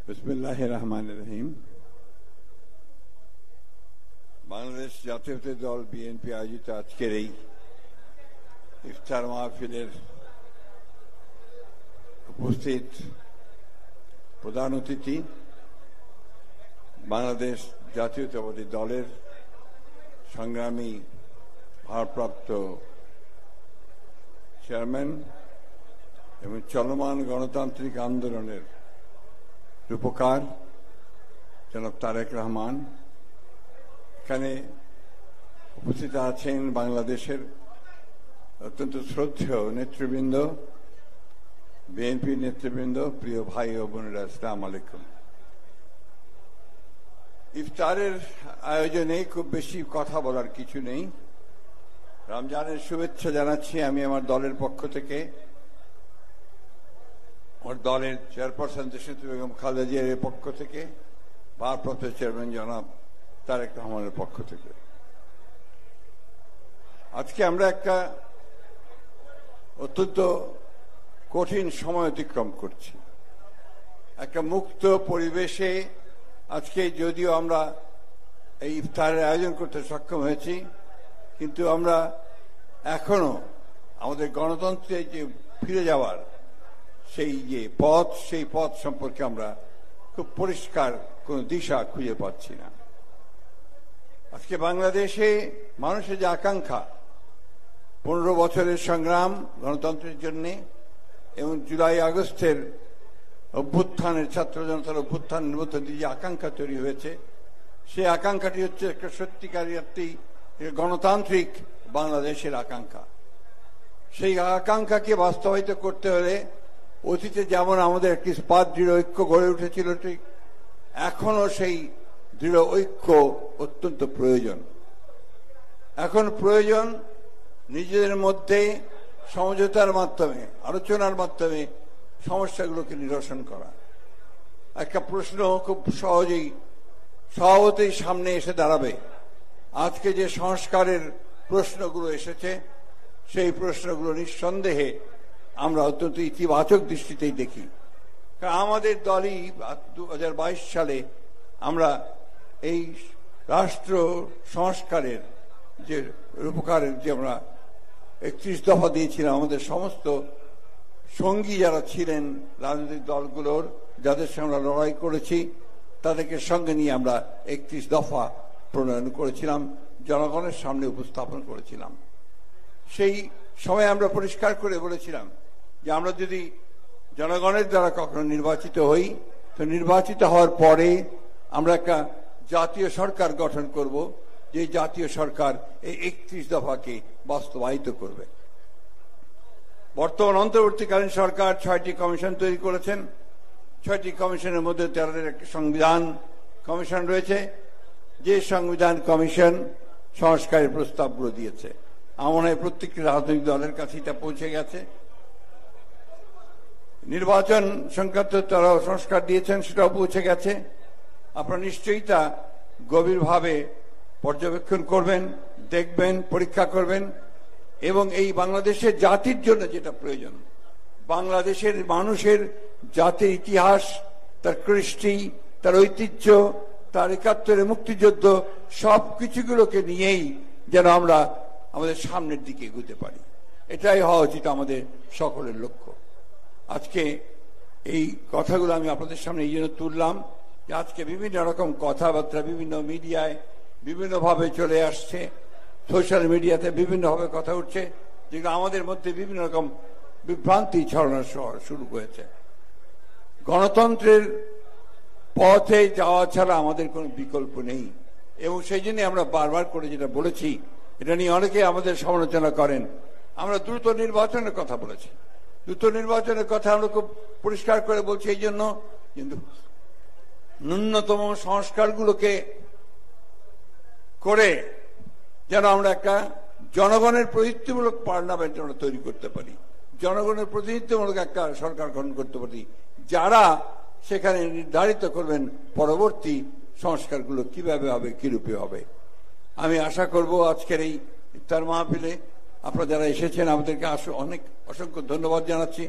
বিসমিল্লাহির রহমানির রহিম। বাংলাদেশ জাতীয়তাবাদী দল বিএনপি আয়োজিত আজকের এই ইফতার মাহফিলের উপস্থিত প্রধান অতিথি বাংলাদেশ জাতীয়তাবাদী দলের সংগ্রামী ভারপ্রাপ্ত চেয়ারম্যান এবং চলমান গণতান্ত্রিক আন্দোলনের রূপকার জনাব তারেক রহমান, এখানে উপস্থিত আছেন বাংলাদেশের অত্যন্ত শ্রদ্ধেয় নেতৃবৃন্দ, বিএনপি নেতৃবৃন্দ, প্রিয় ভাই ও বোনেরা, আসসালামু আলাইকুম। ইফতারের আয়োজনে খুব বেশি কথা বলার কিছু নেই। রমজানের শুভেচ্ছা জানাচ্ছি আমি আমার দলের পক্ষ থেকে, আমার দলের চেয়ারপারসন দেশনেত্রী বেগম খালেদা জিয়ার পক্ষ থেকে, ভারপ্রাপ্ত চেয়ারম্যান জনাব তারেক রহমানের পক্ষ থেকে। আজকে আমরা একটা অত্যন্ত কঠিন সময় অতিক্রম করছি। একটা মুক্ত পরিবেশে আজকে যদিও আমরা এই ইফতারের আয়োজন করতে সক্ষম হয়েছি, কিন্তু আমরা এখনো আমাদের গণতন্ত্রে যে ফিরে যাওয়ার সেই পথ সম্পর্কে আমরা খুব পরিষ্কার কোন দিশা খুঁজে পাচ্ছি না। আজকে বাংলাদেশে মানুষের যে আকাঙ্ক্ষা, 15 বছরের সংগ্রাম গণতন্ত্রের জন্য এবং জুলাই আগস্টের অভ্যুত্থানের, ছাত্র জনতার অভ্যুত্থানের মধ্যে দিয়ে যে আকাঙ্ক্ষা তৈরি হয়েছে, সেই আকাঙ্ক্ষাটি হচ্ছে একটা সত্যিকারী একটি গণতান্ত্রিক বাংলাদেশের আকাঙ্ক্ষা। সেই আকাঙ্ক্ষাকে বাস্তবায়িত করতে হলে অতীতে যেমন আমাদের একটি ইস্পাত দৃঢ় ঐক্য গড়ে উঠেছিল, ঠিক এখনো সেই দৃঢ় ঐক্য অত্যন্ত প্রয়োজন। এখন প্রয়োজন নিজেদের মধ্যে সমঝোতার মাধ্যমে, আলোচনার মাধ্যমে সমস্যাগুলোকে নিরসন করা। একটা প্রশ্ন খুব সহজেই সামনে এসে দাঁড়াবে। আজকে যে সংস্কারের প্রশ্নগুলো এসেছে, সেই প্রশ্নগুলো নিঃসন্দেহে আমরা অত্যন্ত ইতিবাচক দৃষ্টিতেই দেখি। কারণ আমাদের দলই 2022 সালে আমরা এই রাষ্ট্র সংস্কারের যে রূপকারের যে আমরা 31 দফা দিয়েছিলাম, আমাদের সমস্ত সঙ্গী যারা ছিলেন রাজনৈতিক দলগুলোর, যাদের সঙ্গে আমরা লড়াই করেছি, তাদেরকে সঙ্গে নিয়ে আমরা 31 দফা প্রণয়ন করেছিলাম, জনগণের সামনে উপস্থাপন করেছিলাম। সেই সময় আমরা পরিষ্কার করে বলেছিলাম যে আমরা যদি জনগণের দ্বারা কখনো নির্বাচিত হই, তো নির্বাচিত হওয়ার পরে আমরা একটা জাতীয় সরকার গঠন করব, যে জাতীয় সরকার এই 31 দফাকে বাস্তবায়িত করবে। বর্তমান অন্তর্বর্তীকালীন সরকার 6টি কমিশন তৈরি করেছেন। 6টি কমিশনের মধ্যে 13 একটি সংবিধান কমিশন রয়েছে, যে সংবিধান কমিশন সংস্কারের প্রস্তাবগুলো দিয়েছে। আমার মনে হয় প্রত্যেকটি রাজনৈতিক দলের কাছে এটা পৌঁছে গেছে। নির্বাচন সংক্রান্ত তারা সংস্কার দিয়েছেন, সেটাও পৌঁছে গেছে। আপনারা নিশ্চয়ই তা গভীরভাবে পর্যবেক্ষণ করবেন, দেখবেন, পরীক্ষা করবেন এবং এই বাংলাদেশের জাতির জন্য যেটা প্রয়োজন, বাংলাদেশের মানুষের জাতির ইতিহাস, তার কৃষ্টি, তার ঐতিহ্য, তার 71 মুক্তিযুদ্ধ, সব কিছুগুলোকে নিয়েই যেন আমরা আমাদের সামনের দিকে এগোতে পারি, এটাই হওয়া উচিত আমাদের সকলের লক্ষ্য। আজকে এই কথাগুলো আমি আপনাদের সামনে এই জন্য তুললাম যে আজকে বিভিন্ন রকম কথাবার্তা বিভিন্ন মিডিয়ায় বিভিন্নভাবে চলে আসছে, সোশ্যাল মিডিয়াতে বিভিন্নভাবে কথা উঠছে, যেগুলো আমাদের মধ্যে বিভিন্ন রকম বিভ্রান্তি ছড়ানো শুরু হয়েছে। গণতন্ত্রের পথে যাওয়া ছাড়া আমাদের কোনো বিকল্প নেই এবং সেই জন্য আমরা বারবার করে যেটা বলেছি, এটা নিয়ে অনেকে আমাদের সমালোচনা করেন। আমরা দ্রুত নির্বাচনের কথা বলেছি, দ্রুত নির্বাচনের কথা আমরা খুব পরিষ্কার করে বলছি এই জন্য, কিন্তু ন্যূনতম সংস্কারগুলোকে করে যেন আমরা একটা জনগণের প্রতিনিধিত্বমূলক পার্লামেন্ট আমরা তৈরি করতে পারি, জনগণের প্রতিনিধিত্বমূলক একটা সরকার গঠন করতে পারি, যারা সেখানে নির্ধারিত করবেন পরবর্তী সংস্কারগুলো কিভাবে হবে, কিরূপে হবে। আমি আশা করব আজকের এই ইফতার মাহফিলে আপনারা যারা এসেছেন আমাদেরকে অনেক অসংখ্য ধন্যবাদ জানাচ্ছি।